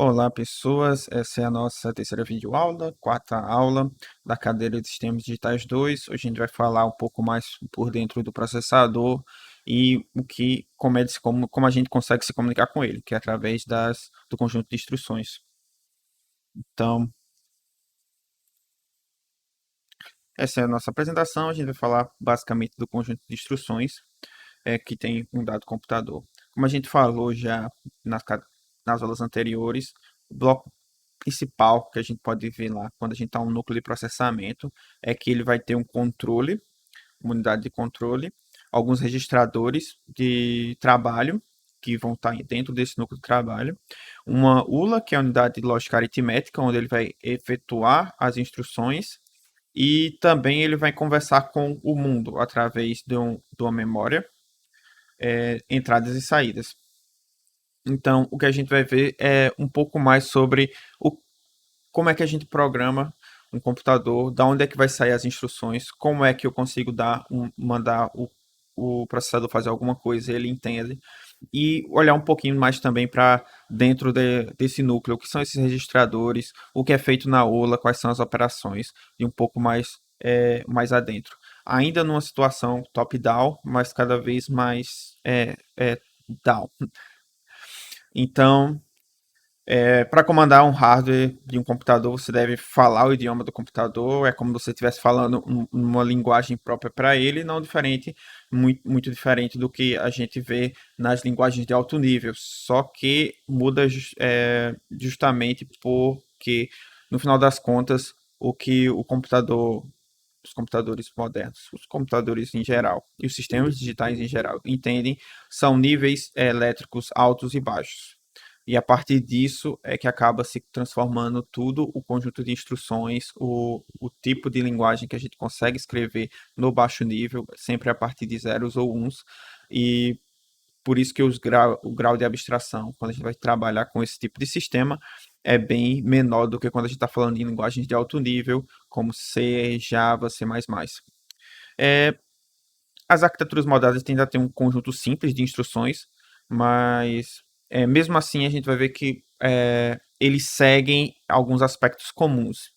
Olá, pessoas. Essa é a nossa terceira videoaula, quarta aula da cadeira de Sistemas Digitais 2. Hoje a gente vai falar um pouco mais por dentro do processador e como a gente consegue se comunicar com ele, que é através do conjunto de instruções. Então, essa é a nossa apresentação. A gente vai falar basicamente do conjunto de instruções que tem um dado computador. Como a gente falou já nas, ca- nas aulas anteriores, o bloco principal que a gente pode ver lá quando a gente está no núcleo de processamento é que ele vai ter um controle, uma unidade de controle, alguns registradores de trabalho que vão estar dentro desse núcleo de trabalho, uma ULA, que é a unidade de lógica aritmética, onde ele vai efetuar as instruções e também ele vai conversar com o mundo através de uma memória, entradas e saídas. Então, o que a gente vai ver é um pouco mais sobre como é que a gente programa um computador, da onde é que vai sair as instruções, como é que eu consigo mandar o processador fazer alguma coisa, ele entende, e olhar um pouquinho mais também para dentro desse núcleo, o que são esses registradores, o que é feito na OLA, quais são as operações, e um pouco mais adentro. Ainda numa situação top-down, mas cada vez mais down. Então, para comandar um hardware de um computador, você deve falar o idioma do computador, é como se você estivesse falando uma linguagem própria para ele, não diferente, muito diferente do que a gente vê nas linguagens de alto nível. Só que muda justamente porque, no final das contas, o que o computador, os computadores modernos, os computadores em geral e os sistemas digitais em geral entendem são níveis elétricos altos e baixos. E a partir disso é que acaba se transformando tudo o conjunto de instruções, o tipo de linguagem que a gente consegue escrever no baixo nível, sempre a partir de zeros ou uns, e por isso que o grau de abstração, quando a gente vai trabalhar com esse tipo de sistema, é bem menor do que quando a gente está falando em linguagens de alto nível, como C, Java, C++. É, as arquiteturas modeladas tendem a ter um conjunto simples de instruções, mas mesmo assim a gente vai ver que eles seguem alguns aspectos comuns.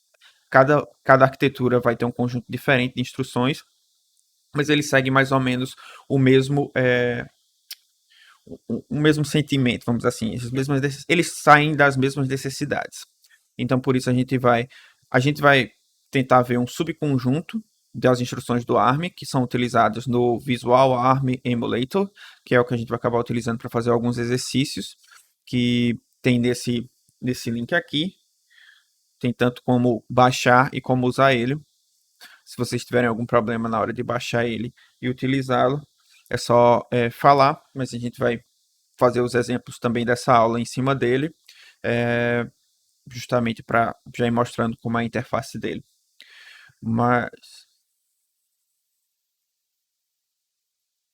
Cada arquitetura vai ter um conjunto diferente de instruções, mas eles seguem mais ou menos o mesmo, o mesmo sentimento, vamos dizer assim. Eles saem das mesmas necessidades. Então, por isso a gente vai tentar ver um subconjunto das instruções do ARM que são utilizadas no Visual ARM Emulator, que é o que a gente vai acabar utilizando para fazer alguns exercícios que tem nesse link aqui. Tem tanto como baixar e como usar ele. Se vocês tiverem algum problema na hora de baixar ele e utilizá-lo, é só falar, mas a gente vai fazer os exemplos também dessa aula em cima dele, é, justamente para já ir mostrando como é a interface dele. Mas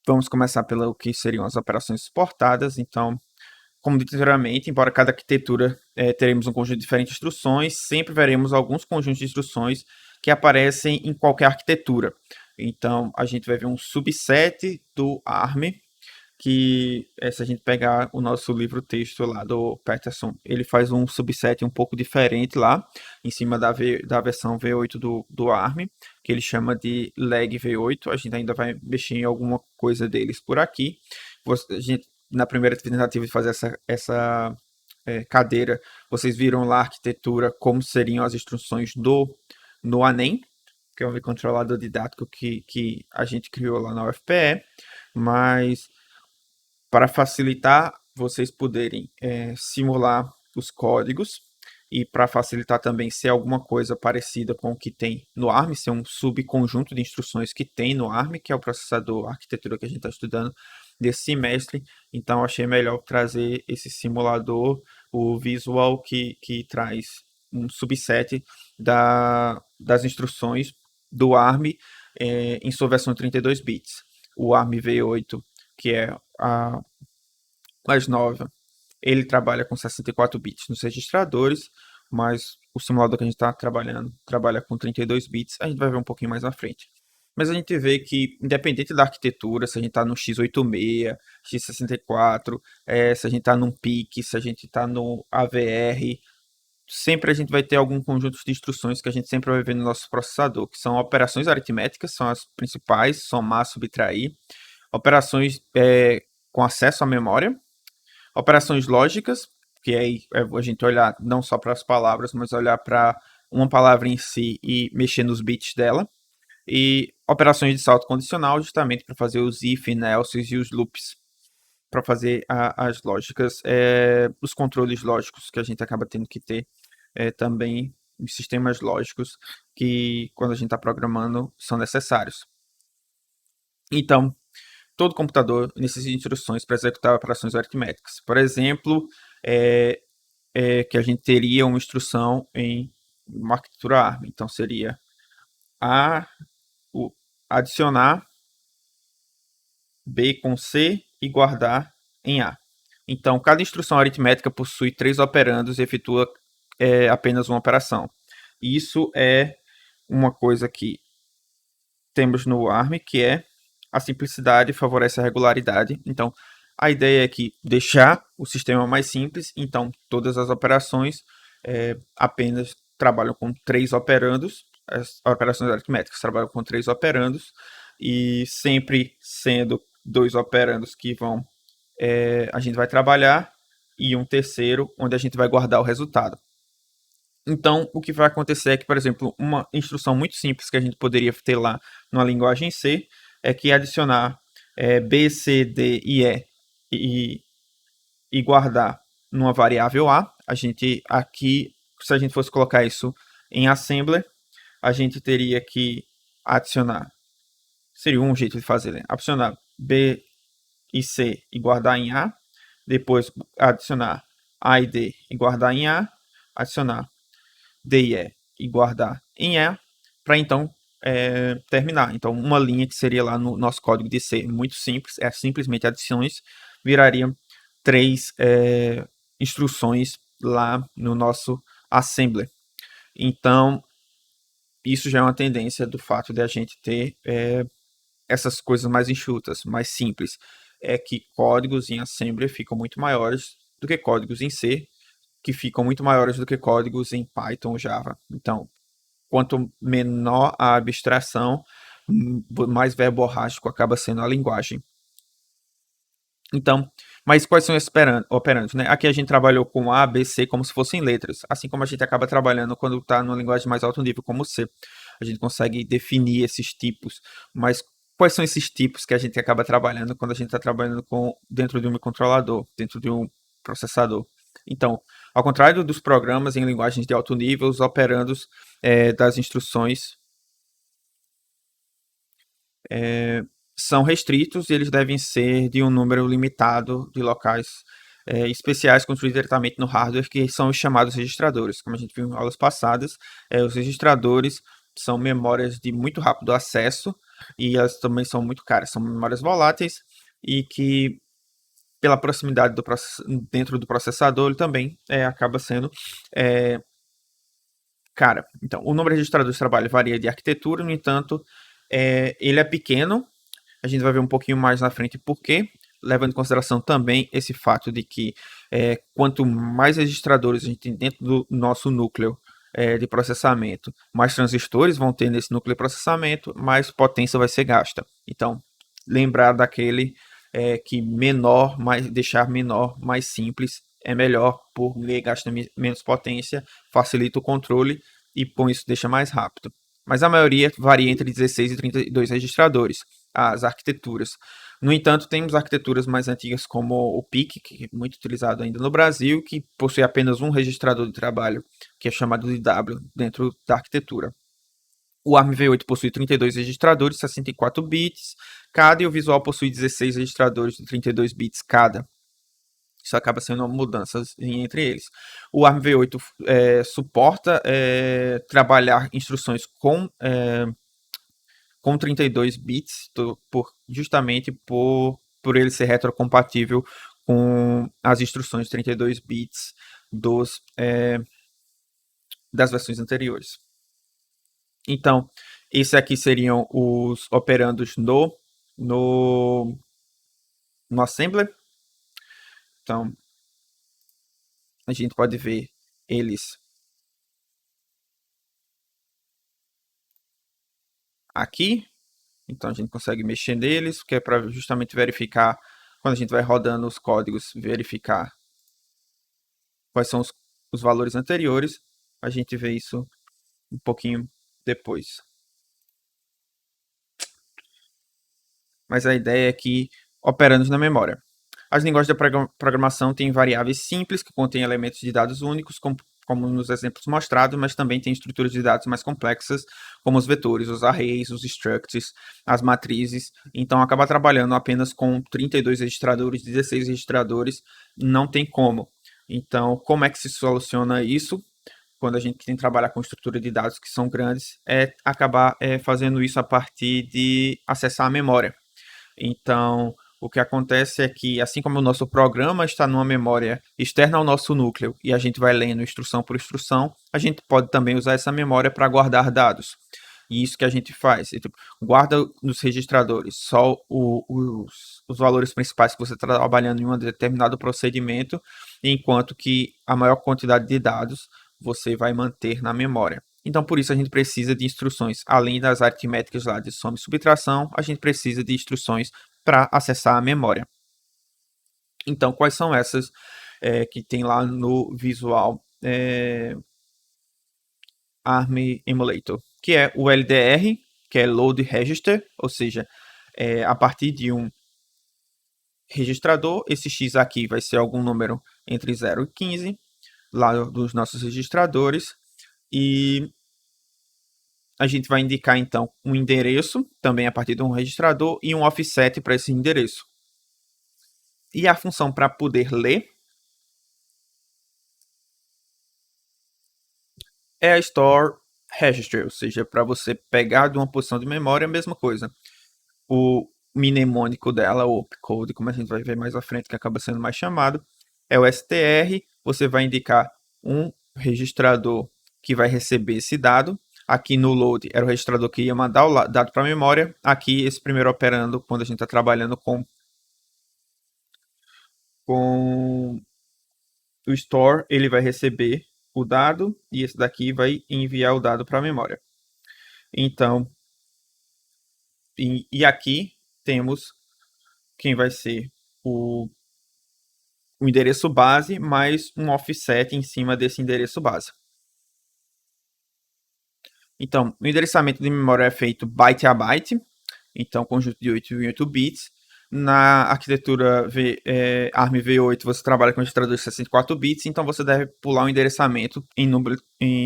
vamos começar pelo que seriam as operações suportadas. Então, como dito anteriormente, embora cada arquitetura teremos um conjunto de diferentes instruções, sempre veremos alguns conjuntos de instruções que aparecem em qualquer arquitetura. Então, a gente vai ver um subset do ARM, que se a gente pegar o nosso livro-texto lá do Peterson, ele faz um subset um pouco diferente lá, em cima da versão V8 do ARM, que ele chama de leg V8. A gente ainda vai mexer em alguma coisa deles por aqui. A gente, na primeira tentativa de fazer essa cadeira, vocês viram lá a arquitetura, como seriam as instruções no ANEM, que é o controlador didático que a gente criou lá na UFPE, mas para facilitar vocês poderem simular os códigos e para facilitar também ser alguma coisa parecida com o que tem no ARM, ser um subconjunto de instruções que tem no ARM, que é o processador, a arquitetura que a gente está estudando desse semestre. Então, achei melhor trazer esse simulador, o Visual, que traz um subset das instruções do ARM em sua versão 32 bits. O ARM V8, que é a mais nova, ele trabalha com 64 bits nos registradores, mas o simulador que a gente está trabalhando trabalha com 32 bits. A gente vai ver um pouquinho mais à frente. mas a gente vê que, independente da arquitetura, se a gente está no x86, x64, se a gente está num PIC, se a gente está no AVR, sempre a gente vai ter algum conjunto de instruções que a gente sempre vai ver no nosso processador, que são operações aritméticas, são as principais, somar, subtrair, operações com acesso à memória, operações lógicas, que aí é a gente olhar não só para as palavras, mas olhar para uma palavra em si e mexer nos bits dela, e operações de salto condicional, justamente para fazer os if, else e os loops, para fazer as lógicas, os controles lógicos que a gente acaba tendo que ter também, os sistemas lógicos que, quando a gente está programando, são necessários. Então, todo computador necessita de instruções para executar operações aritméticas. Por exemplo, que a gente teria uma instrução em uma arquitetura ARM. Então, seria a, adicionar B com C e guardar em A. Então, cada instrução aritmética possui 3 operandos e efetua apenas uma operação. Isso é uma coisa que temos no ARM, que é a simplicidade favorece a regularidade. Então, a ideia é que deixar o sistema mais simples, então todas as operações apenas trabalham com 3 operandos, as operações aritméticas trabalham com 3 operandos, e sempre sendo 2 operandos que vão a gente vai trabalhar, e um terceiro onde a gente vai guardar o resultado. Então, o que vai acontecer é que, por exemplo, uma instrução muito simples que a gente poderia ter lá numa linguagem C é que adicionar B, C, D e E e, e guardar numa variável A. A gente aqui, se a gente fosse colocar isso em assembler, a gente teria que adicionar, seria um jeito de fazer, né? Adicionar B e C e guardar em A, depois adicionar A e D e guardar em A, adicionar D e E e guardar em E, para então terminar. Então, uma linha que seria lá no nosso código de C, muito simples, é simplesmente adições, viraria 3 instruções lá no nosso assembler. Então, isso já é uma tendência do fato de a gente ter essas coisas mais enxutas, mais simples. É que códigos em assembler ficam muito maiores do que códigos em C, que ficam muito maiores do que códigos em Python ou Java. Então, quanto menor a abstração, mais verborrágico acaba sendo a linguagem. Então, mas quais são esses operandos, né? Aqui a gente trabalhou com A, B, C como se fossem letras, assim como a gente acaba trabalhando quando está numa linguagem mais alto nível como C. A gente consegue definir esses tipos, mas quais são esses tipos que a gente acaba trabalhando quando a gente está trabalhando dentro de um controlador, dentro de um processador? Então, ao contrário dos programas em linguagens de alto nível, os operandos das instruções são restritos e eles devem ser de um número limitado de locais especiais construídos diretamente no hardware, que são os chamados registradores. Como a gente viu em aulas passadas, os registradores são memórias de muito rápido acesso e elas também são muito caras. São memórias voláteis e que, pela proximidade dentro do processador, ele também acaba sendo cara. Então, o número de registradores de trabalho varia de arquitetura, no entanto, ele é pequeno. A gente vai ver um pouquinho mais na frente por quê, levando em consideração também esse fato de que quanto mais registradores a gente tem dentro do nosso núcleo de processamento, mais transistores vão ter nesse núcleo de processamento, mais potência vai ser gasta. Então, lembrar daquele que menor, deixar menor, mais simples é melhor, porque gasta menos potência, facilita o controle e com isso deixa mais rápido. Mas a maioria varia entre 16 e 32 registradores, as arquiteturas. No entanto, temos arquiteturas mais antigas como o PIC, que é muito utilizado ainda no Brasil, que possui apenas um registrador de trabalho, que é chamado de W, dentro da arquitetura. O ARMv8 possui 32 registradores, 64 bits cada, e o Visual possui 16 registradores de 32 bits cada. Isso acaba sendo uma mudança entre eles. O ARMv8 suporta trabalhar instruções com 32 bits, justamente por ele ser retrocompatível com as instruções 32 bits das versões anteriores. Então, Esse aqui seriam os operandos no, no assembler. Então, a gente pode ver eles aqui. Então, a gente consegue mexer neles, que é para justamente verificar, quando a gente vai rodando os códigos, verificar quais são os valores anteriores. A gente vê isso um pouquinho depois. Mas a ideia é que operando na memória. As linguagens de programação têm variáveis simples que contêm elementos de dados únicos, como nos exemplos mostrados, mas também tem estruturas de dados mais complexas, como os vetores, os arrays, os structs, as matrizes. Então, acabar trabalhando apenas com 32 registradores, 16 registradores, não tem como. Então, como é que se soluciona isso? Quando a gente tem que trabalhar com estrutura de dados que são grandes, é acabar fazendo isso a partir de acessar a memória. Então, o que acontece é que, assim como o nosso programa está numa memória externa ao nosso núcleo e a gente vai lendo instrução por instrução, a gente pode também usar essa memória para guardar dados. E isso que a gente faz. Tipo, guarda nos registradores só os valores principais que você está trabalhando em um determinado procedimento, enquanto que a maior quantidade de dados você vai manter na memória. Então, por isso, a gente precisa de instruções. Além das aritméticas lá de soma e subtração, a gente precisa de instruções para acessar a memória. Então, quais são essas que tem lá no Visual ARM Emulator? Que é o LDR, que é Load Register, ou seja, a partir de um registrador, esse X aqui vai ser algum número entre 0 e 15, lá dos nossos registradores, e a gente vai indicar então um endereço, também a partir de um registrador, e um offset para esse endereço. E a função para poder ler é a store register, ou seja, para você pegar de uma posição de memória a mesma coisa. O mnemônico dela, ou opcode, como a gente vai ver mais à frente, que acaba sendo mais chamado, é o str. Você vai indicar um registrador que vai receber esse dado. Aqui no load era o registrador que ia mandar o dado para a memória. Aqui, esse primeiro operando, quando a gente está trabalhando com o store, ele vai receber o dado e esse daqui vai enviar o dado para a memória. Então, e aqui temos quem vai ser o endereço base mais um offset em cima desse endereço base. Então, o endereçamento de memória é feito byte a byte, então conjunto de 8 em 8 bits. Na arquitetura ARM V8 você trabalha com registrador de 64 bits, então você deve pular o endereçamento em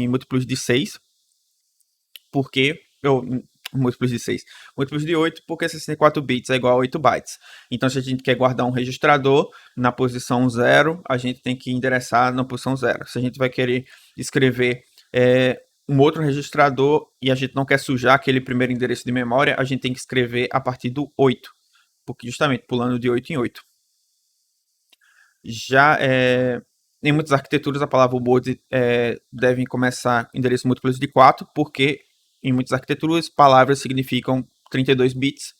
múltiplos de 6, porque eu, múltiplos de 6, múltiplos de 8, porque 64 bits é igual a 8 bytes. Então, se a gente quer guardar um registrador na posição 0, a gente tem que endereçar na posição 0. Se a gente vai querer escrever um outro registrador e a gente não quer sujar aquele primeiro endereço de memória, a gente tem que escrever a partir do 8, porque justamente pulando de 8 em 8. Já em muitas arquiteturas a palavra board devem começar endereços múltiplos de 4, porque em muitas arquiteturas palavras significam 32 bits,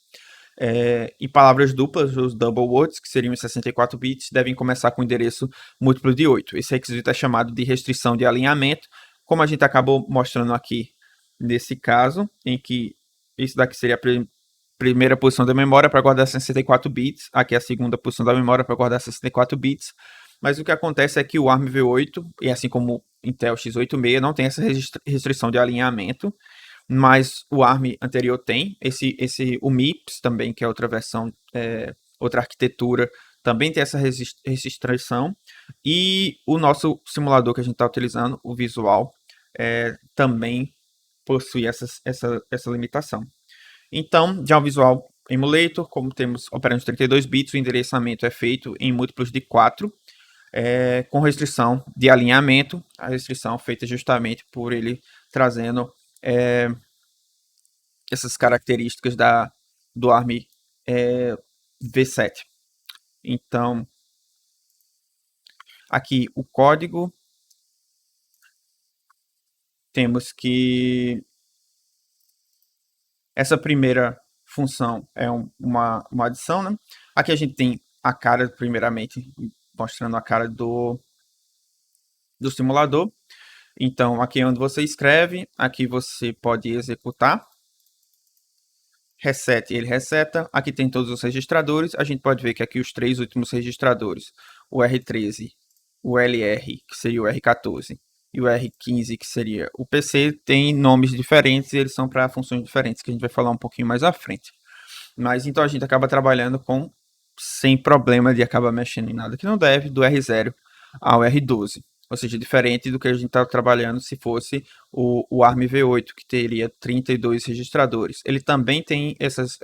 e palavras duplas, os double words, que seriam 64 bits, devem começar com endereço múltiplo de 8. Esse requisito é chamado de restrição de alinhamento, como a gente acabou mostrando aqui nesse caso, em que isso daqui seria a primeira posição da memória para guardar 64 bits, aqui é a segunda posição da memória para guardar 64 bits, mas o que acontece é que o ARM V8, e assim como o Intel x86, não tem essa restrição de alinhamento, mas o ARM anterior tem, o MIPS também, que é outra versão, outra arquitetura, também tem essa restrição, e o nosso simulador que a gente está utilizando, o Visual, também possui essa limitação. Então, já o Visual Emulator, como temos operando de 32 bits, o endereçamento é feito em múltiplos de 4, com restrição de alinhamento, a restrição feita justamente por ele trazendo essas características do ARM V7. Então, aqui o código, temos que Essa primeira função é uma adição, né? Aqui a gente tem a cara, primeiramente, mostrando a cara do simulador. Então, aqui é onde você escreve, aqui você pode executar. Reset, ele reseta. Aqui tem todos os registradores. A gente pode ver que aqui os três últimos registradores, o R13, o LR, que seria o R14, e o R15, que seria o PC, tem nomes diferentes e eles são para funções diferentes, que a gente vai falar um pouquinho mais à frente. Mas então a gente acaba trabalhando com sem problema de acabar mexendo em nada que não deve, do R0 ao R12. Ou seja, diferente do que a gente está trabalhando se fosse o ARM V8, que teria 32 registradores. Ele também tem esses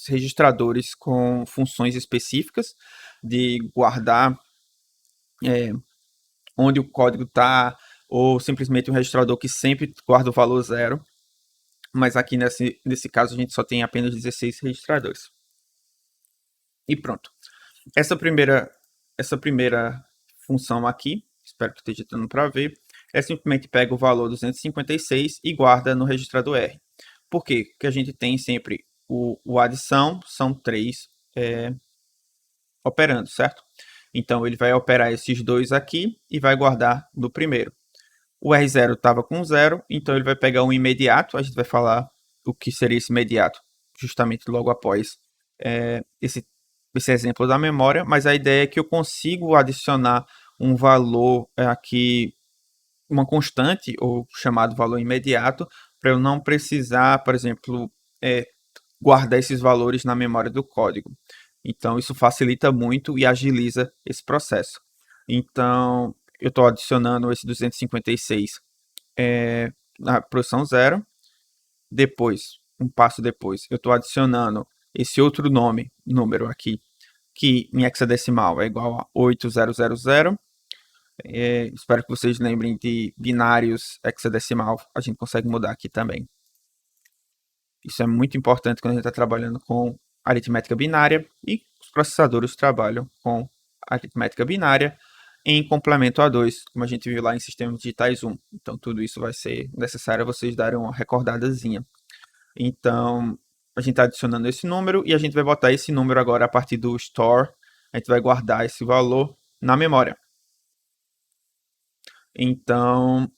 registradores com funções específicas de guardar onde o código está, ou simplesmente um registrador que sempre guarda o valor zero. Mas aqui nesse caso a gente só tem apenas 16 registradores. E pronto. Essa primeira, essa primeira função aqui, espero que esteja dando para ver, é simplesmente pega o valor 256 e guarda no registrador R. Por quê? Porque a gente tem sempre o adição, são três operando, certo? Então ele vai operar esses dois aqui e vai guardar no primeiro. O R0 estava com 0, então ele vai pegar um imediato, a gente vai falar o que seria esse imediato, justamente logo após esse exemplo da memória, mas a ideia é que eu consigo adicionar um valor aqui, uma constante, ou chamado valor imediato, para eu não precisar, por exemplo, guardar esses valores na memória do código. Então, isso facilita muito e agiliza esse processo. Então, eu estou adicionando esse 256 na posição 0. Depois, um passo depois, eu estou adicionando esse outro número aqui, que em hexadecimal é igual a 8000. Espero que vocês lembrem de binários hexadecimal. A gente consegue mudar aqui também. Isso é muito importante quando a gente está trabalhando com aritmética binária e os processadores trabalham com aritmética binária em complemento a 2, como a gente viu lá em sistemas digitais 1. Então, tudo isso vai ser necessário vocês darem uma recordadazinha. Então, a gente está adicionando esse número e a gente vai botar esse número agora a partir do store. A gente vai guardar esse valor na memória. Então,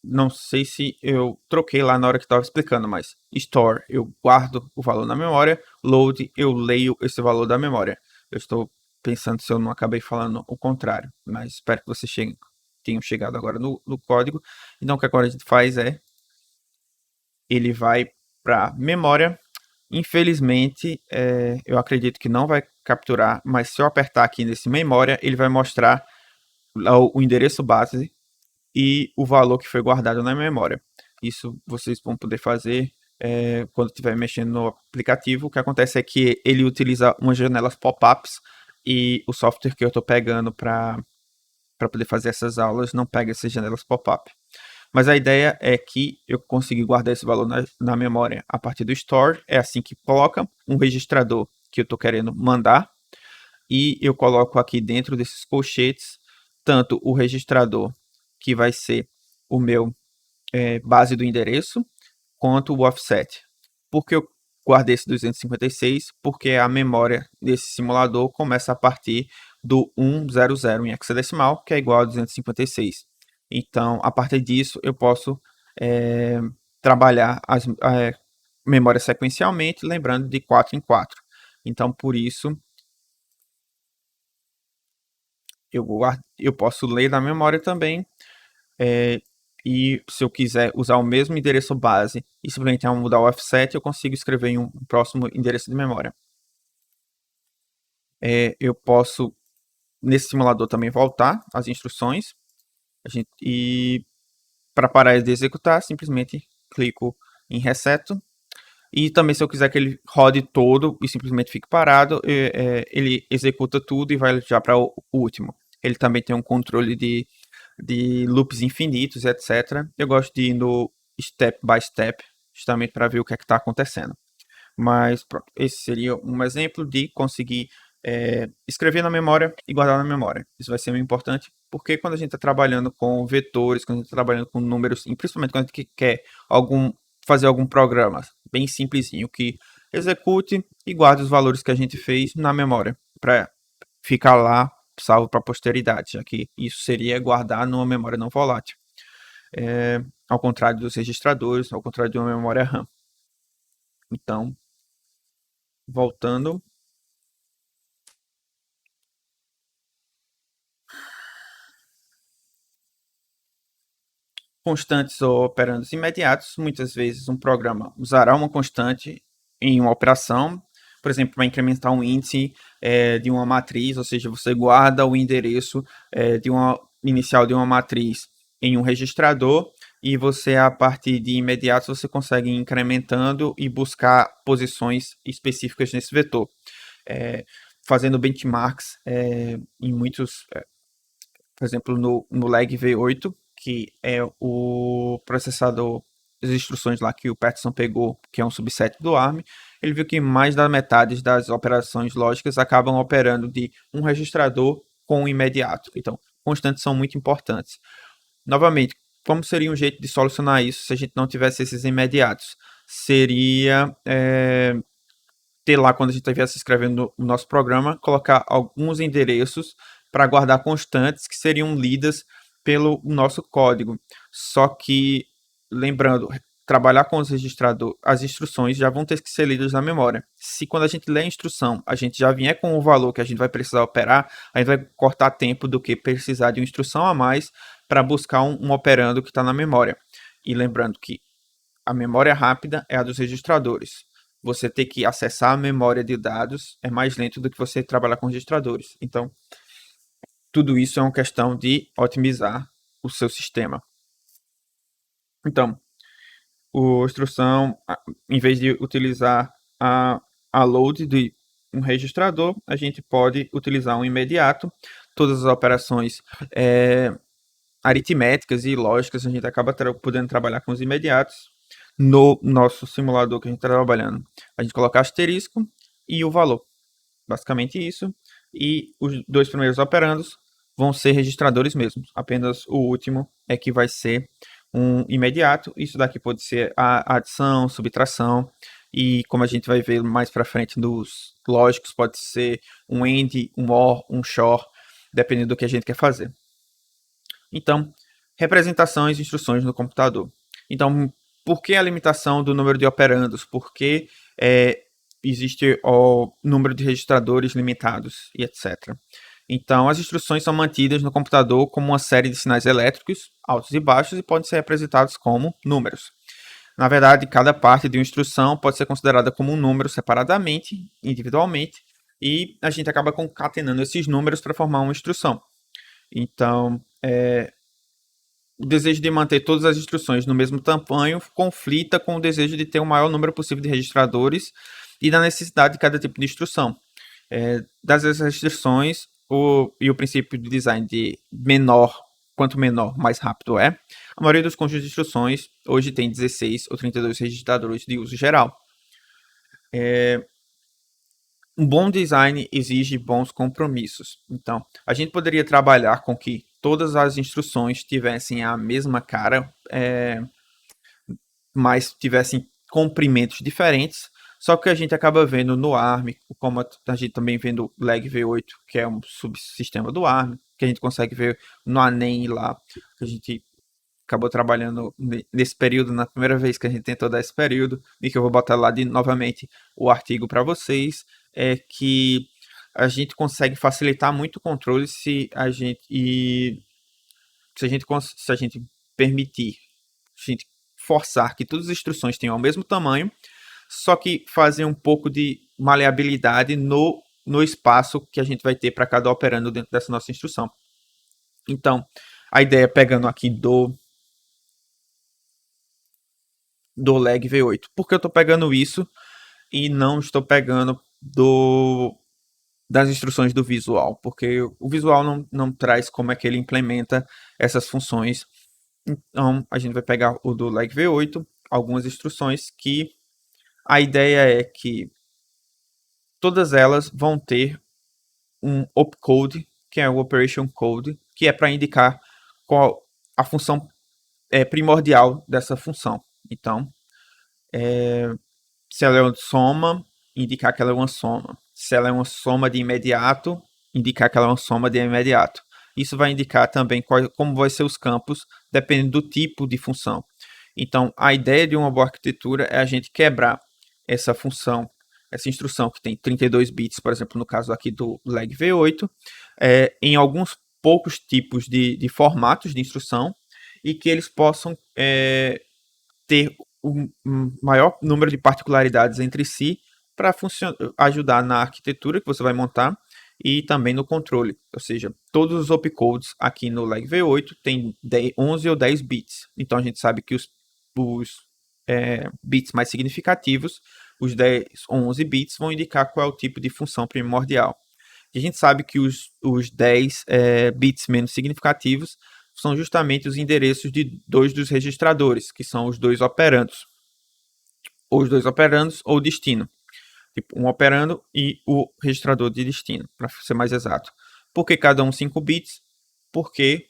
não sei se eu troquei lá na hora que estava explicando, mas store eu guardo o valor na memória, load eu leio esse valor da memória. Eu estou pensando se eu não acabei falando o contrário, mas espero que vocês tenham chegado agora no código. Então, o que agora a gente faz é ele vai para memória. Infelizmente, eu acredito que não vai capturar, mas se eu apertar aqui nesse memória, ele vai mostrar o endereço base e o valor que foi guardado na memória. Isso vocês vão poder fazer quando estiver mexendo no aplicativo. O que acontece é que ele utiliza umas janelas pop-ups e o software que eu estou pegando para poder fazer essas aulas não pega essas janelas pop-up. Mas a ideia é que eu consiga guardar esse valor na memória a partir do store. É assim que coloca um registrador que eu estou querendo mandar. E eu coloco aqui dentro desses colchetes tanto o registrador, que vai ser o meu base do endereço, quanto o offset. Por que eu guardei esse 256? Porque a memória desse simulador começa a partir do 100 em hexadecimal, que é igual a 256. Então, a partir disso, eu posso trabalhar as memórias sequencialmente, lembrando de 4 em 4. Então, por isso, eu posso ler da memória também. E se eu quiser usar o mesmo endereço base e simplesmente mudar o offset, eu consigo escrever em um próximo endereço de memória. Eu posso, nesse simulador, também voltar as instruções. E para parar de executar, simplesmente clico em reset. E também, se eu quiser que ele rode todo e simplesmente fique parado, ele executa tudo e vai já para o último. Ele também tem um controle de loops infinitos, etc. Eu gosto de ir no step by step, justamente para ver o que é que está acontecendo. Mas pronto, esse seria um exemplo de conseguir escrever na memória e guardar na memória. Isso vai ser muito importante, porque quando a gente está trabalhando com vetores, quando a gente está trabalhando com números, e principalmente quando a gente quer fazer algum programa bem simplesinho que execute e guarde os valores que a gente fez na memória para ficar lá salvo para a posteridade, já que isso seria guardar numa memória não volátil, ao contrário dos registradores, ao contrário de uma memória RAM. Então, voltando, constantes ou operandos imediatos, muitas vezes um programa usará uma constante em uma operação, por exemplo, para incrementar um índice de uma matriz, ou seja, você guarda o endereço de uma inicial de uma matriz em um registrador e você, a partir de imediatos, você consegue ir incrementando e buscar posições específicas nesse vetor, é, fazendo benchmarks em muitos, por exemplo, no lag V8, que é o processador, as instruções lá que o Peterson pegou, que é um subset do ARM, ele viu que mais da metade das operações lógicas acabam operando de um registrador com o imediato. Então, constantes são muito importantes. Novamente, como seria um jeito de solucionar isso se a gente não tivesse esses imediatos? Seria ter lá, quando a gente estivesse escrevendo no nosso programa, colocar alguns endereços para guardar constantes que seriam lidas pelo nosso código. Só que, lembrando, trabalhar com os registradores, as instruções já vão ter que ser lidas na memória. Se quando a gente lê a instrução, a gente já vier com o valor que a gente vai precisar operar, a gente vai cortar tempo do que precisar de uma instrução a mais para buscar um operando que está na memória. E lembrando que a memória rápida é a dos registradores. Você ter que acessar a memória de dados é mais lento do que você trabalhar com registradores. Então, tudo isso é uma questão de otimizar o seu sistema. Então, a instrução, em vez de utilizar a load de um registrador, a gente pode utilizar um imediato. Todas as operações aritméticas e lógicas, a gente acaba podendo trabalhar com os imediatos. No nosso simulador que a gente está trabalhando, a gente coloca asterisco e o valor. Basicamente isso. E os dois primeiros operandos vão ser registradores mesmos. Apenas o último é que vai ser um imediato. Isso daqui pode ser a adição, subtração. E como a gente vai ver mais para frente nos lógicos, pode ser um AND, um OR, um XOR, dependendo do que a gente quer fazer. Então, representações e instruções no computador. Então, por que a limitação do número de operandos? Por que existe o número de registradores limitados e etc. Então, as instruções são mantidas no computador como uma série de sinais elétricos, altos e baixos, e podem ser representados como números. Na verdade, cada parte de uma instrução pode ser considerada como um número separadamente, individualmente, e a gente acaba concatenando esses números para formar uma instrução. Então, o desejo de manter todas as instruções no mesmo tamanho conflita com o desejo de ter o maior número possível de registradores e da necessidade de cada tipo de instrução. Das restrições e o princípio de design de quanto menor, mais rápido é, a maioria dos conjuntos de instruções hoje tem 16 ou 32 registradores de uso geral. Um bom design exige bons compromissos. Então, a gente poderia trabalhar com que todas as instruções tivessem a mesma cara, mas tivessem comprimentos diferentes. Só que a gente acaba vendo no ARM, como a gente também vê no lag V8, que é um subsistema do ARM, que a gente consegue ver no ANEM lá, que a gente acabou trabalhando nesse período, na primeira vez que a gente tentou dar esse período, e que eu vou botar lá novamente o artigo para vocês, é que a gente consegue facilitar muito o controle se a gente permitir, se a gente forçar que todas as instruções tenham o mesmo tamanho, só que fazer um pouco de maleabilidade no espaço que a gente vai ter para cada operando dentro dessa nossa instrução. Então, a ideia, pegando aqui do lag V8. Por que eu estou pegando isso e não estou pegando das instruções do visual? Porque o visual não traz como é que ele implementa essas funções. Então, a gente vai pegar o do lag V8, algumas instruções que a ideia é que todas elas vão ter um opcode, que é o operation code, que é para indicar qual a função primordial dessa função. Então, Se ela é uma soma, indicar que ela é uma soma. Se ela é uma soma de imediato, indicar que ela é uma soma de imediato. Isso vai indicar também como vai ser os campos, dependendo do tipo de função. Então, a ideia de uma boa arquitetura é a gente quebrar essa função, essa instrução que tem 32 bits, por exemplo, no caso aqui do leg V8, em alguns poucos tipos de formatos de instrução e que eles possam ter um maior número de particularidades entre si para ajudar na arquitetura que você vai montar e também no controle. Ou seja, todos os opcodes aqui no leg V8 tem 11 ou 10 bits. Então a gente sabe que os bits mais significativos, os 10, 11 bits, vão indicar qual é o tipo de função primordial. E a gente sabe que os 10 bits menos significativos são justamente os endereços de dois dos registradores, que são os dois operandos. Ou os dois operandos ou destino. Tipo, um operando e o registrador de destino, para ser mais exato. Por que cada um 5 bits? Porque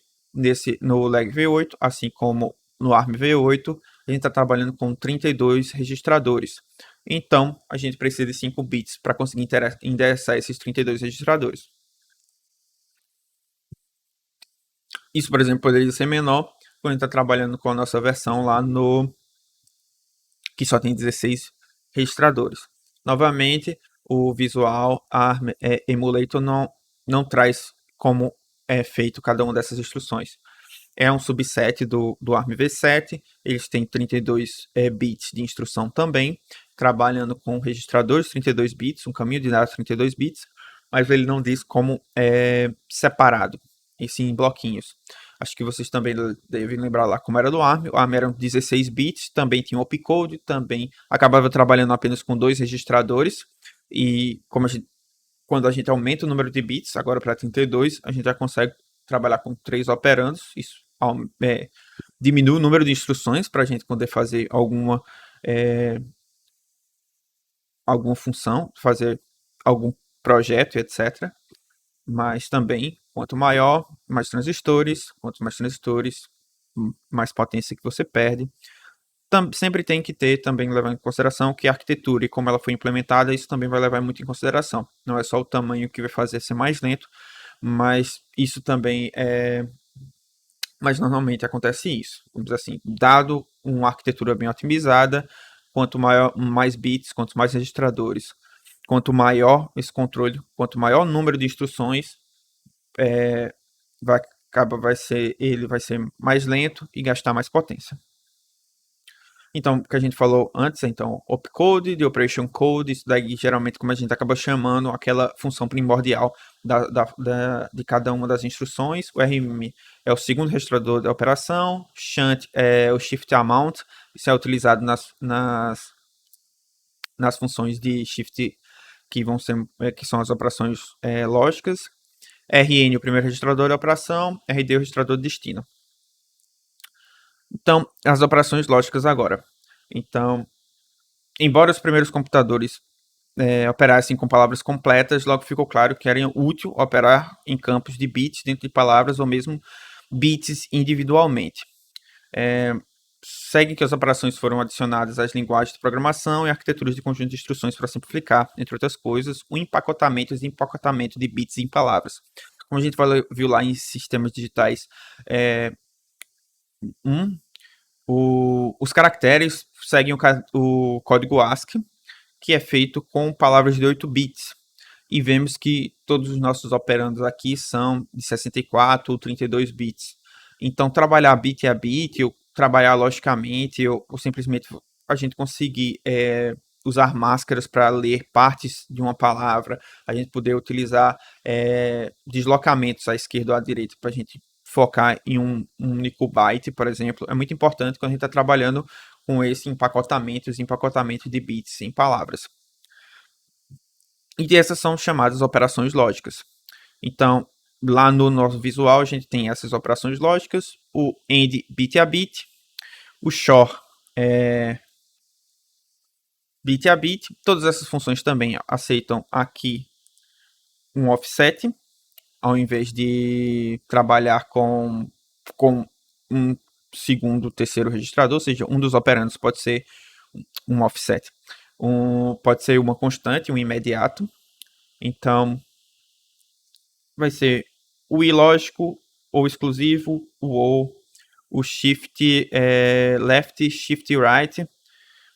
no leg V8, assim como no ARM V8, a gente está trabalhando com 32 registradores. Então, a gente precisa de 5 bits para conseguir endereçar esses 32 registradores. Isso, por exemplo, poderia ser menor quando a gente está trabalhando com a nossa versão lá no que só tem 16 registradores. Novamente, o Visual ARM Emulator não traz como é feito cada uma dessas instruções. É um subset do ARM V7, eles têm 32 bits de instrução também, trabalhando com registradores 32 bits, um caminho de dados 32 bits, mas ele não diz como é separado, e sim em bloquinhos. Acho que vocês também devem lembrar lá como era do ARM. O ARM eram 16 bits, também tinha opcode, também acabava trabalhando apenas com 2 registradores, e quando a gente aumenta o número de bits, agora para 32, a gente já consegue trabalhar com 3 operandos. Isso diminui o número de instruções para a gente poder fazer é, alguma função, fazer algum projeto, etc. Mas também, quanto mais transistores, mais potência que você perde. Sempre tem que ter também levar em consideração que a arquitetura e como ela foi implementada, isso também vai levar muito em consideração. Não é só o tamanho que vai fazer ser mais lento, mas isso também mas normalmente acontece isso. Vamos dizer assim, dado uma arquitetura bem otimizada, quanto maior, mais bits, quanto mais registradores, quanto maior esse controle, quanto maior o número de instruções, é, vai, ele vai ser mais lento e gastar mais potência. Então, o que a gente falou antes, então, opcode, de operation code, isso daí geralmente como a gente acaba chamando aquela função primordial de cada uma das instruções. O RM é o segundo registrador da operação, shunt é o shift amount, isso é utilizado nas funções de shift que são as operações lógicas. RN, o primeiro registrador da operação, RD, o registrador de destino. Então, as operações lógicas agora. Então, embora os primeiros computadores operassem com palavras completas, logo ficou claro que era útil operar em campos de bits dentro de palavras ou mesmo bits individualmente. Segue que as operações foram adicionadas às linguagens de programação e arquiteturas de conjunto de instruções para simplificar, entre outras coisas, o empacotamento e desempacotamento de bits em palavras. Como a gente viu lá em sistemas digitais, os caracteres seguem o código ASCII, que é feito com palavras de 8 bits. E vemos que todos os nossos operandos aqui são de 64 ou 32 bits. Então, trabalhar bit a bit, ou trabalhar logicamente, ou simplesmente a gente conseguir usar máscaras para ler partes de uma palavra, a gente poder utilizar deslocamentos à esquerda ou à direita para a gente focar em um único byte, por exemplo, é muito importante quando a gente está trabalhando com esse empacotamento de bits em palavras. E essas são chamadas operações lógicas. Então, lá no nosso visual, a gente tem essas operações lógicas, o AND bit a bit, o XOR bit a bit. Todas essas funções também aceitam aqui um offset, ao invés de trabalhar com um segundo, terceiro registrador, ou seja, um dos operandos pode ser um offset. Pode ser uma constante, um imediato. Então, vai ser o ilógico, ou exclusivo, o shift left, shift right.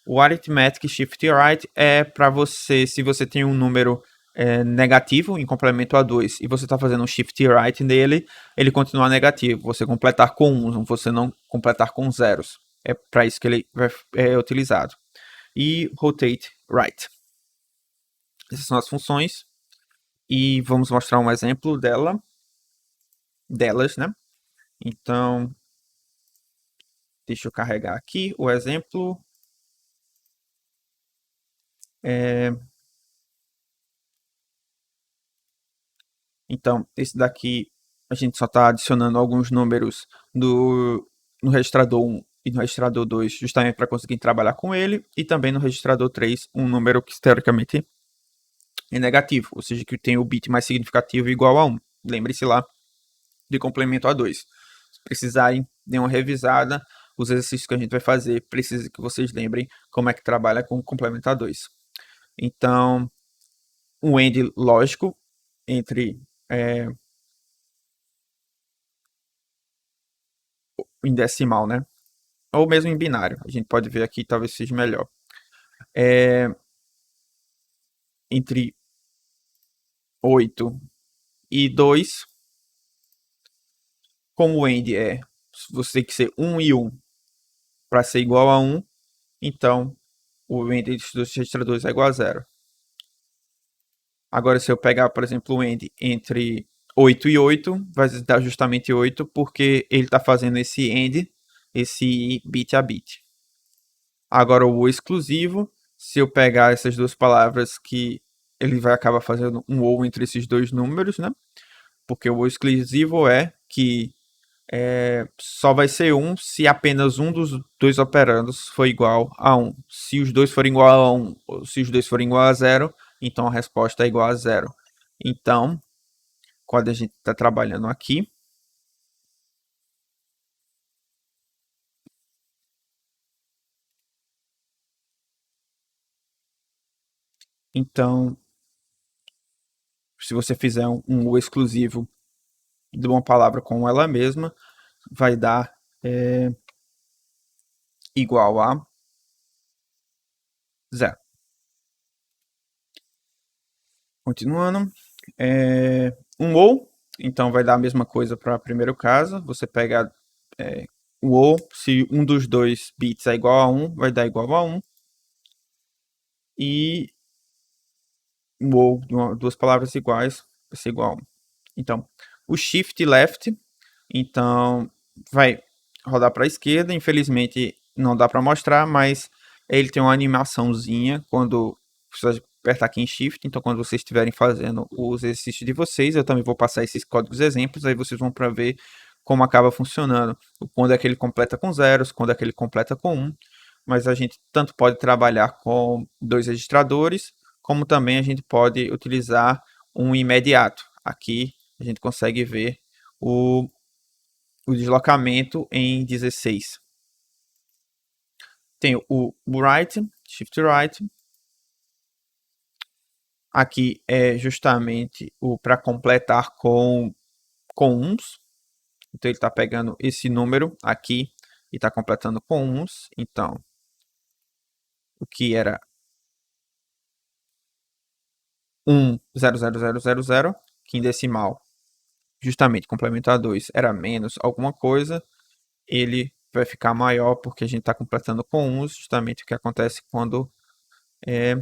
O arithmetic shift right é para você, se você tem um número negativo em complemento a 2 e você está fazendo um shift right nele, ele continua negativo. Você completar com 1, você não completar com zeros. É para isso que ele é utilizado. E rotate right. Essas são as funções. E vamos mostrar um exemplo delas, né? Então, deixa eu carregar aqui o exemplo. Então, esse daqui a gente só está adicionando alguns números no registrador 1 e no registrador 2, justamente para conseguir trabalhar com ele, e também no registrador 3, um número que teoricamente é negativo, ou seja, que tem o bit mais significativo igual a 1. Lembre-se lá de complemento a 2. Se precisarem, dê uma revisada. Os exercícios que a gente vai fazer, precisa que vocês lembrem como é que trabalha com complemento a 2. Então, um AND lógico entre em decimal, né? Ou mesmo em binário. A gente pode ver aqui, talvez seja melhor. Entre 8 e 2, como o end você tem que ser 1 e 1 para ser igual a 1, então o end dos registradores é igual a 0. Agora, se eu pegar, por exemplo, o end entre 8 e 8, vai dar justamente 8, porque ele está fazendo esse end, esse bit a bit. Agora, o exclusivo, se eu pegar essas duas palavras que ele vai acabar fazendo um ou entre esses dois números, né? Porque o exclusivo é que só vai ser um se apenas um dos dois operandos for igual a 1. Se os dois forem igual a 1, ou se os dois forem igual a 0, então a resposta é igual a 0. Então, quando a gente está trabalhando aqui, então, se você fizer um exclusivo de uma palavra com ela mesma, vai dar igual a 0. Continuando, um ou, então vai dar a mesma coisa para o primeiro caso. Você pega o ou, se um dos dois bits é igual a 1, vai dar igual a 1. E o ou, duas palavras iguais, vai ser igual a 1. Então, o shift left, então vai rodar para a esquerda. Infelizmente não dá para mostrar, mas ele tem uma animaçãozinha quando você apertar aqui em shift. Então, quando vocês estiverem fazendo os exercícios de vocês, eu também vou passar esses códigos exemplos, aí vocês vão para ver como acaba funcionando. Quando é que ele completa com zeros, quando é que ele completa com 1. Mas a gente tanto pode trabalhar com dois registradores, como também a gente pode utilizar um imediato. Aqui a gente consegue ver o deslocamento em 16. Tem o right, shift right. Aqui é justamente o para completar com uns. Então ele está pegando esse número aqui e está completando com uns. Então, o que era 1,00000, que em decimal, justamente complementar 2 era menos alguma coisa, ele vai ficar maior porque a gente está completando com uns, justamente o que acontece quando a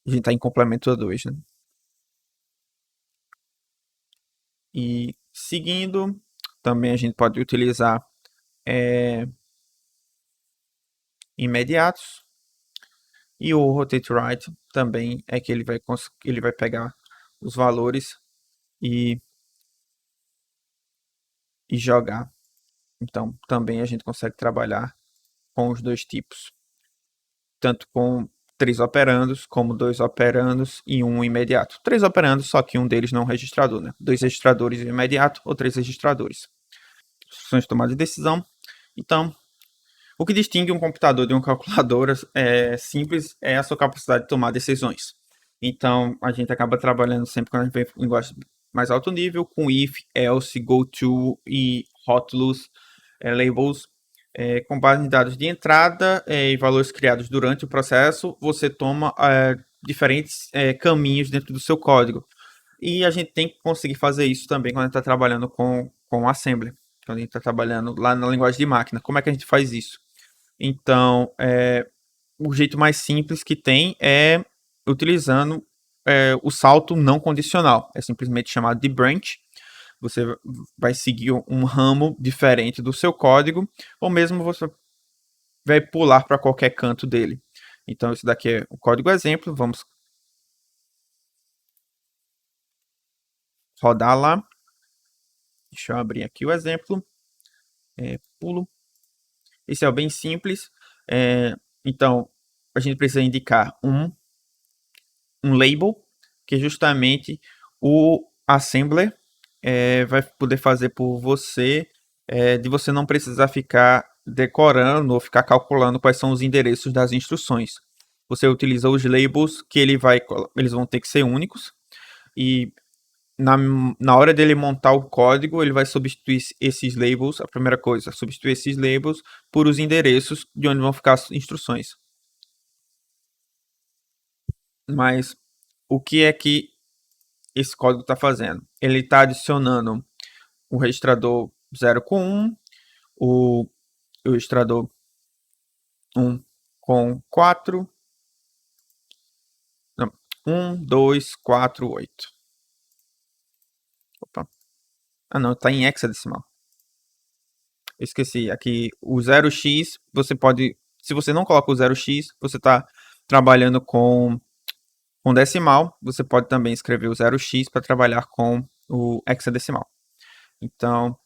gente está em complemento a 2, né? E seguindo, também a gente pode utilizar imediatos. E o rotate right também é que ele vai pegar os valores e, e jogar. Então, também a gente consegue trabalhar com os dois tipos, tanto com 3 operandos, como 2 operandos e um imediato. 3 operandos, só que um deles não registrador, né? 2 registradores e um imediato, ou 3 registradores. instruções de tomada de decisão. Então, o que distingue um computador de uma calculadora simples é a sua capacidade de tomar decisões. Então, a gente acaba trabalhando sempre quando a gente vê linguagem mais alto nível, com if, else, goto e rótulos, labels, com base em dados de entrada e valores criados durante o processo, você toma diferentes caminhos dentro do seu código. E a gente tem que conseguir fazer isso também quando a gente está trabalhando com assembly, quando a gente está trabalhando lá na linguagem de máquina. Como é que a gente faz isso? Então, o jeito mais simples que tem é utilizando o salto não condicional. É simplesmente chamado de branch. Você vai seguir um ramo diferente do seu código, ou mesmo você vai pular para qualquer canto dele. Então, isso daqui é o código exemplo. Vamos rodar lá. Deixa eu abrir aqui o exemplo. Pulo. Esse é o bem simples. Então, a gente precisa indicar um label, que justamente o assembler vai poder fazer por você, de você não precisar ficar decorando ou ficar calculando quais são os endereços das instruções. Você utiliza os labels que eles vão ter que ser únicos e na, na hora dele montar o código, ele vai substituir esses labels, a primeira coisa, substituir esses labels por os endereços de onde vão ficar as instruções. Mas o que é que esse código está fazendo? Ele está adicionando o registrador 0 com 1, o registrador 1 com 4, não, 1, 2, 4, 8. Opa. Ah, não, está em hexadecimal. Eu esqueci, aqui o 0x, você pode, se você não coloca o 0x, você está trabalhando com decimal, você pode também escrever o 0x para trabalhar com o hexadecimal. Então,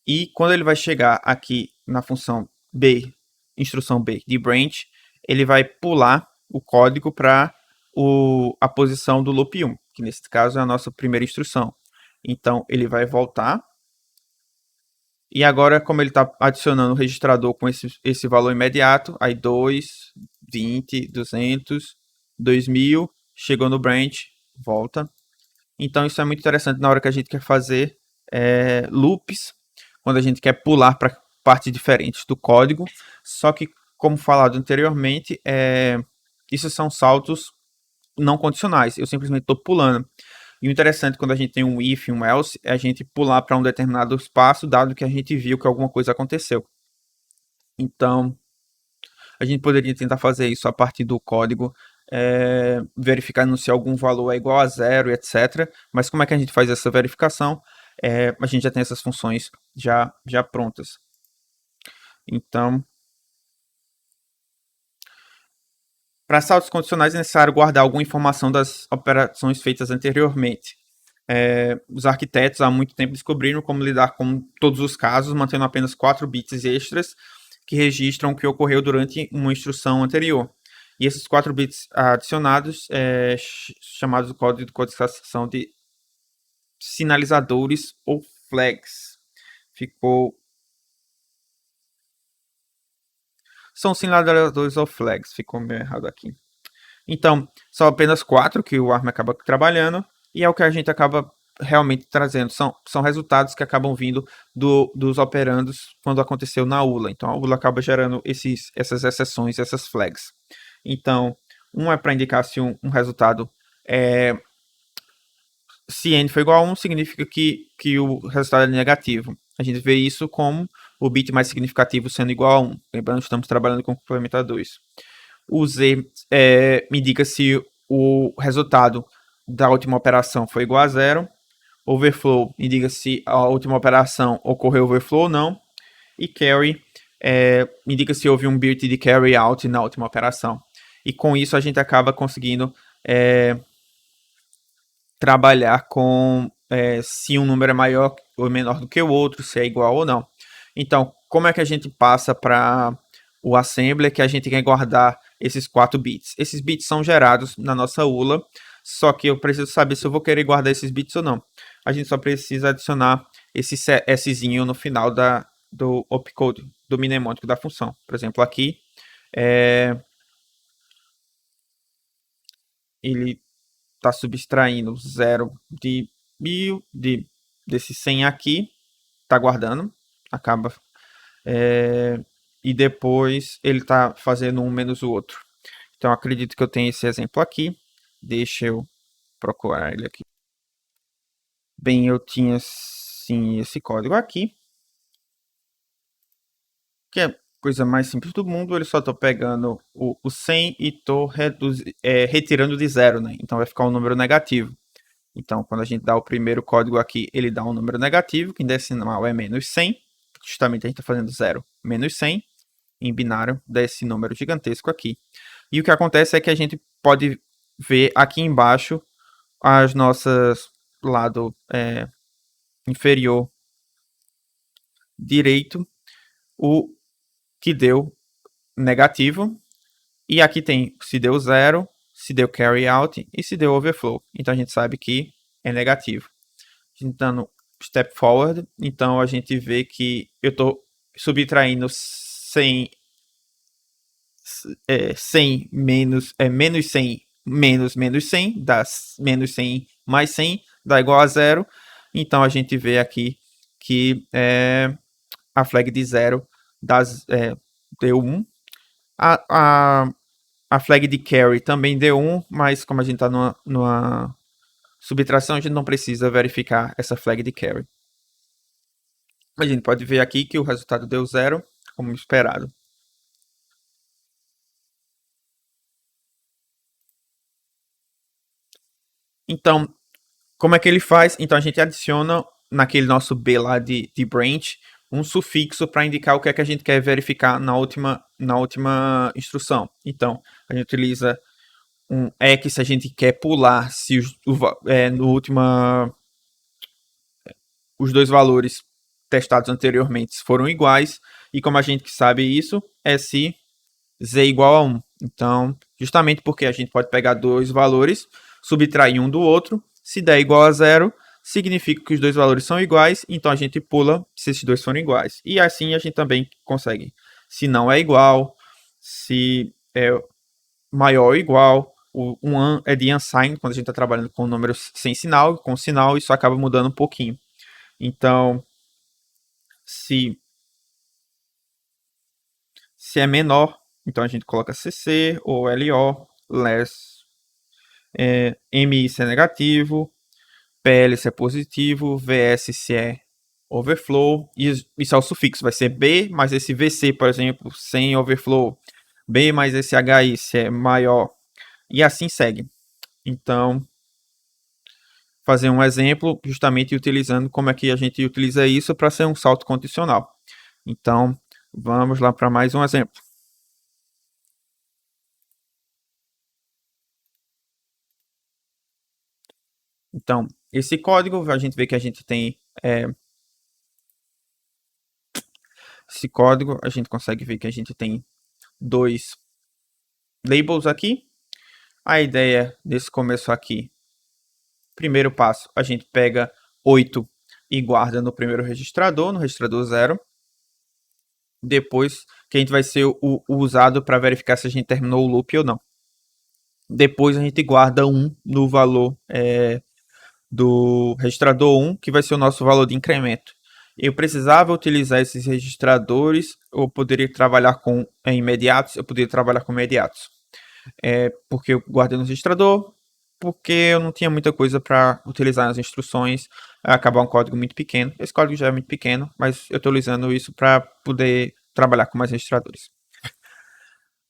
e quando ele vai chegar aqui na função B, instrução B de branch, ele vai pular o código para a posição do loop 1, que nesse caso é a nossa primeira instrução. Então, ele vai voltar. E agora, como ele está adicionando o registrador com esse valor imediato, aí 2, 20, 200, 2000, chegou no branch, volta. Então, isso é muito interessante na hora que a gente quer fazer loops, quando a gente quer pular para partes diferentes do código. Só que, como falado anteriormente, isso são saltos não condicionais. Eu simplesmente estou pulando. E o interessante quando a gente tem um if e um else é a gente pular para um determinado espaço, dado que a gente viu que alguma coisa aconteceu. Então, a gente poderia tentar fazer isso a partir do código, verificando se algum valor é igual a zero, etc. Mas como é que a gente faz essa verificação? A gente já tem essas funções já prontas. Então, para saltos condicionais é necessário guardar alguma informação das operações feitas anteriormente. Os arquitetos há muito tempo descobriram como lidar com todos os casos, mantendo apenas 4 bits extras que registram o que ocorreu durante uma instrução anterior. E esses 4 bits adicionados, chamados do código de codificação de sinalizadores ou flags. São sinalizadores ou flags, ficou meio errado aqui. Então, são apenas 4 que o ARM acaba trabalhando, e é o que a gente acaba realmente trazendo. São resultados que acabam vindo dos operandos quando aconteceu na ULA. Então, a ULA acaba gerando essas exceções, essas flags. Então, um é para indicar se um resultado se n for igual a 1, significa que o resultado é negativo. A gente vê isso como o bit mais significativo sendo igual a 1. Lembrando que estamos trabalhando com complementadores. O z me indica se o resultado da última operação foi igual a 0. Overflow indica se a última operação ocorreu overflow ou não. E carry indica se houve um bit de carry out na última operação. E com isso a gente acaba conseguindo trabalhar com se um número é maior ou menor do que o outro, se é igual ou não. Então, como é que a gente passa para o assembler que a gente quer guardar esses 4 bits? Esses bits são gerados na nossa ULA, só que eu preciso saber se eu vou querer guardar esses bits ou não. a gente só precisa adicionar esse Szinho no final do opcode, do mnemônico da função. Por exemplo, aqui, ele está subtraindo 0 de 1000, desse 100 aqui, está guardando, acaba, e depois ele está fazendo um menos o outro. Então, acredito que eu tenho esse exemplo aqui. Deixa eu procurar ele aqui. Bem, eu tinha sim esse código aqui, que é a coisa mais simples do mundo. Ele só estou pegando o 100 e estou retirando de zero, né? Então vai ficar um número negativo. Então, quando a gente dá o primeiro código aqui, ele dá um número negativo, que em decimal é menos 100. Justamente a gente está fazendo zero menos 100. Em binário, desse número gigantesco aqui. E o que acontece é que a gente pode ver aqui embaixo as nossas lado inferior direito, o que deu negativo. E aqui tem se deu zero, se deu carry out e se deu overflow. Então a gente sabe que é negativo. Dando step forward, então a gente vê que eu estou subtraindo 100 menos 100 menos 100, dá menos 100 mais 100, dá igual a zero. Então a gente vê aqui que a flag de zero deu 1. A, a, a flag de carry também deu 1, mas como a gente está numa subtração, a gente não precisa verificar essa flag de carry. A gente pode ver aqui que o resultado deu 0, como esperado. Então, como é que ele faz? Então, a gente adiciona naquele nosso B lá de branch um sufixo para indicar o que é que a gente quer verificar na última instrução. Então, a gente utiliza um X se a gente quer pular se no última os dois valores testados anteriormente foram iguais. E como a gente sabe isso, é se z igual a 1. Então, justamente porque a gente pode pegar dois valores, subtrair um do outro, se der igual a zero, significa que os dois valores são iguais, então a gente pula se esses dois forem iguais. E assim a gente também consegue. Se não é igual, se é maior ou igual, o é de unsigned, quando a gente está trabalhando com números sem sinal, com sinal, isso acaba mudando um pouquinho. Então, se, se é menor, então a gente coloca CC ou LO, less, MI se é negativo, PL se é positivo, VS se é overflow, e isso é o sufixo, vai ser B mais esse VC, por exemplo, sem overflow, B mais esse HI se é maior, e assim segue. Então, fazer um exemplo justamente utilizando como é que a gente utiliza isso para ser um salto condicional. Então, vamos lá para mais um exemplo. Então, esse código, a gente vê que a gente tem esse código, a gente consegue ver que a gente tem dois labels aqui. A ideia desse começo aqui, primeiro passo, a gente pega 8 e guarda no primeiro registrador, no registrador 0. Depois, que a gente vai ser o usado para verificar se a gente terminou o loop ou não. Depois a gente guarda 1 no valor do registrador 1, que vai ser o nosso valor de incremento. Eu precisava utilizar esses registradores, ou poderia trabalhar com imediatos, eu poderia trabalhar com imediatos. Porque eu guardei no registrador, porque eu não tinha muita coisa para utilizar nas instruções, acabar um código muito pequeno. Esse código já é muito pequeno, mas eu estou utilizando isso para poder trabalhar com mais registradores.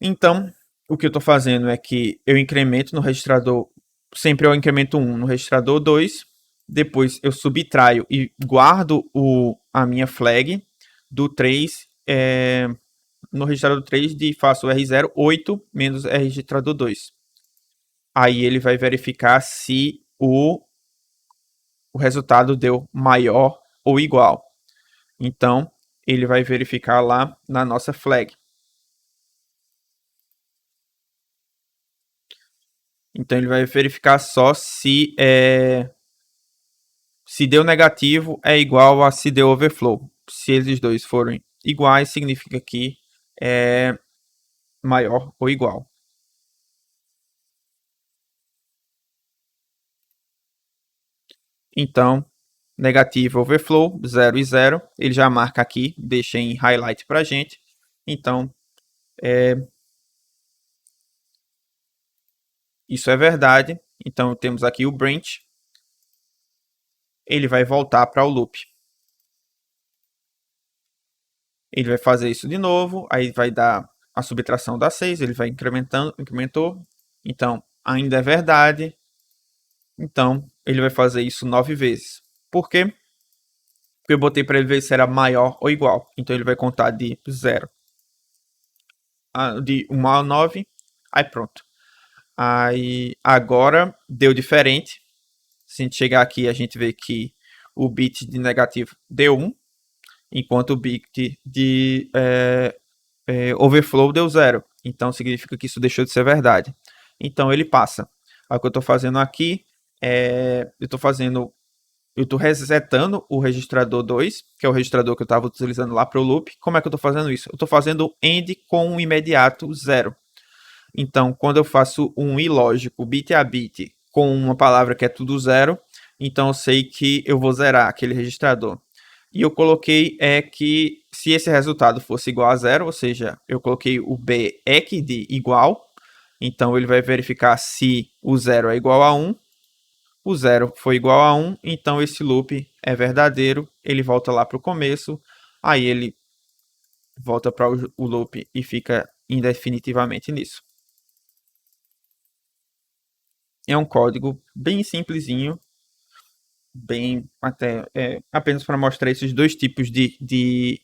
Então, o que eu estou fazendo é que eu incremento no registrador, sempre eu incremento 1 no registrador 2, depois eu subtraio e guardo a minha flag do 3 no registrador 3 de faço R0, 8 menos R registrador 2. Aí ele vai verificar se o resultado deu maior ou igual. Então, ele vai verificar lá na nossa flag. Então, ele vai verificar só se Se deu negativo, é igual a se deu overflow. Se eles dois forem iguais, significa que é maior ou igual. Então, negativo overflow, 0 e 0. Ele já marca aqui, deixa em highlight para a gente. Então, isso é verdade. Então, temos aqui o branch. Ele vai voltar para o loop. Ele vai fazer isso de novo. Aí vai dar a subtração da 6. Ele vai incrementando, incrementou. Então, ainda é verdade. Então, ele vai fazer isso 9 vezes. Por quê? Porque eu botei para ele ver se era maior ou igual. Então, ele vai contar de 0 de 1 a 9. Aí pronto. Aí agora deu diferente. Se a gente chegar aqui, a gente vê que o bit de negativo deu 1, enquanto o bit de overflow deu 0. Então significa que isso deixou de ser verdade. Então ele passa. O que eu estou fazendo aqui eu estou resetando o registrador 2, que é o registrador que eu estava utilizando lá para o loop. Como é que eu estou fazendo isso? Eu estou fazendo end com um imediato 0. Então, quando eu faço um ilógico bit a bit com uma palavra que é tudo 0, então eu sei que eu vou zerar aquele registrador. E eu coloquei que se esse resultado fosse igual a 0, ou seja, eu coloquei o BEC de igual, então ele vai verificar se o 0 é igual a 1, o 0 foi igual a 1, então esse loop é verdadeiro, ele volta lá para o começo, aí ele volta para o loop e fica indefinitivamente nisso. É um código bem simplesinho, bem até apenas para mostrar esses dois tipos de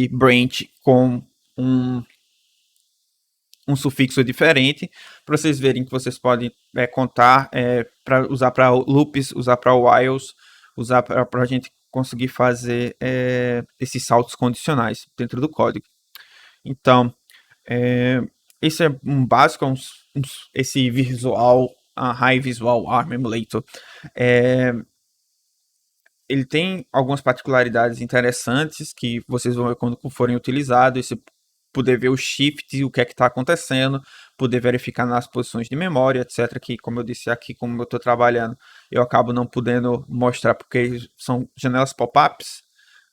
branch com um, um sufixo diferente, para vocês verem que vocês podem contar, para usar para loops, usar para whiles, usar para a gente conseguir fazer esses saltos condicionais dentro do código. Então, esse é um básico, esse visual, a High Visual Arm Emulator. É, ele tem algumas particularidades interessantes que vocês vão ver quando forem utilizados. Você poder ver o shift, o que é que está acontecendo, poder verificar nas posições de memória, etc. Que, como eu disse aqui, como eu estou trabalhando, eu acabo não podendo mostrar porque são janelas pop-ups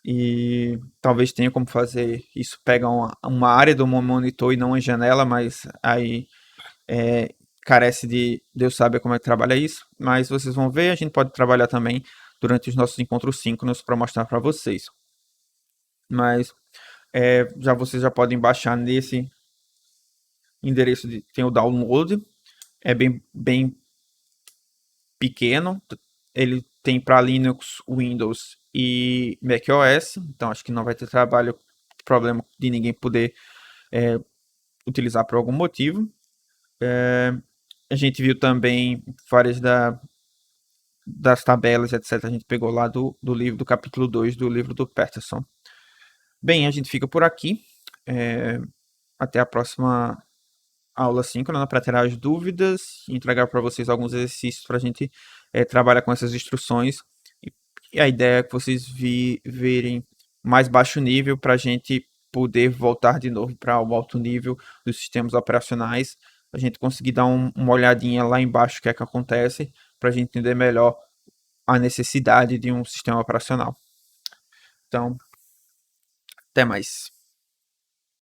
e talvez tenha como fazer isso, pega uma área do monitor e não uma janela, mas aí carece de Deus saber como é que trabalha isso, mas vocês vão ver, a gente pode trabalhar também durante os nossos encontros síncronos para mostrar para vocês. Mas já vocês já podem baixar nesse endereço tem o download, é bem pequeno, ele tem para Linux, Windows e macOS, então acho que não vai ter problema de ninguém poder utilizar por algum motivo. A gente viu também várias das tabelas, etc. A gente pegou lá do livro, do capítulo 2 do livro do Peterson. Bem, a gente fica por aqui. Até a próxima aula síncrona para tirar as dúvidas e entregar para vocês alguns exercícios para a gente trabalhar com essas instruções. E a ideia é que vocês verem mais baixo nível para a gente poder voltar de novo para o alto nível dos sistemas operacionais, a gente conseguir dar uma olhadinha lá embaixo o que é que acontece, para a gente entender melhor a necessidade de um sistema operacional. Então, até mais.